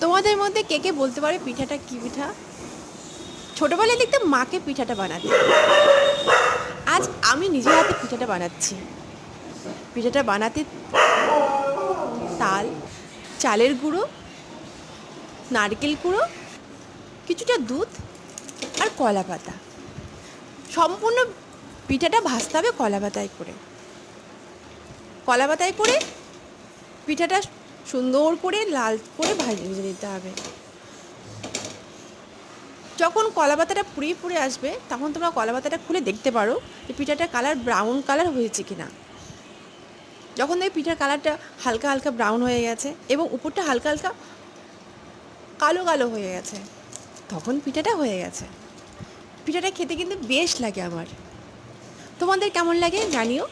তোমাদের মধ্যে কে কে বলতে পারে পিঠাটা কী পিঠা? ছোটোবেলায় দেখতাম মাকে পিঠাটা বানাতে। আজ আমি নিজের হাতে পিঠাটা বানাচ্ছি। পিঠাটা বানাতে তাল, চালের গুঁড়ো, নারকেল কুড়ো, কিছুটা দুধ আর কলা পাতা। সম্পূর্ণ পিঠাটা ভাজতে হবে কলা পাতায় করে। কলা পাতায় করে পিঠাটা সুন্দর করে লাল করে ভেজে নিতে হবে। যখন কলা পাতাটা পুড়ে পুড়ে আসবে তখন তোমরা কলা পাতাটা খুলে দেখতে পারো যে পিঠাটার কালার ব্রাউন কালার হয়েছে কিনা। যখন দেখবে পিঠার কালারটা হালকা হালকা ব্রাউন হয়ে গেছে এবং উপরটা হালকা হালকা কালো কালো হয়ে গেছে, তখন পিঠাটা হয়ে গেছে। পিঠাটা খেতে কিন্তু বেশ লাগে আমার। তোমাদের কেমন লাগে জানিও।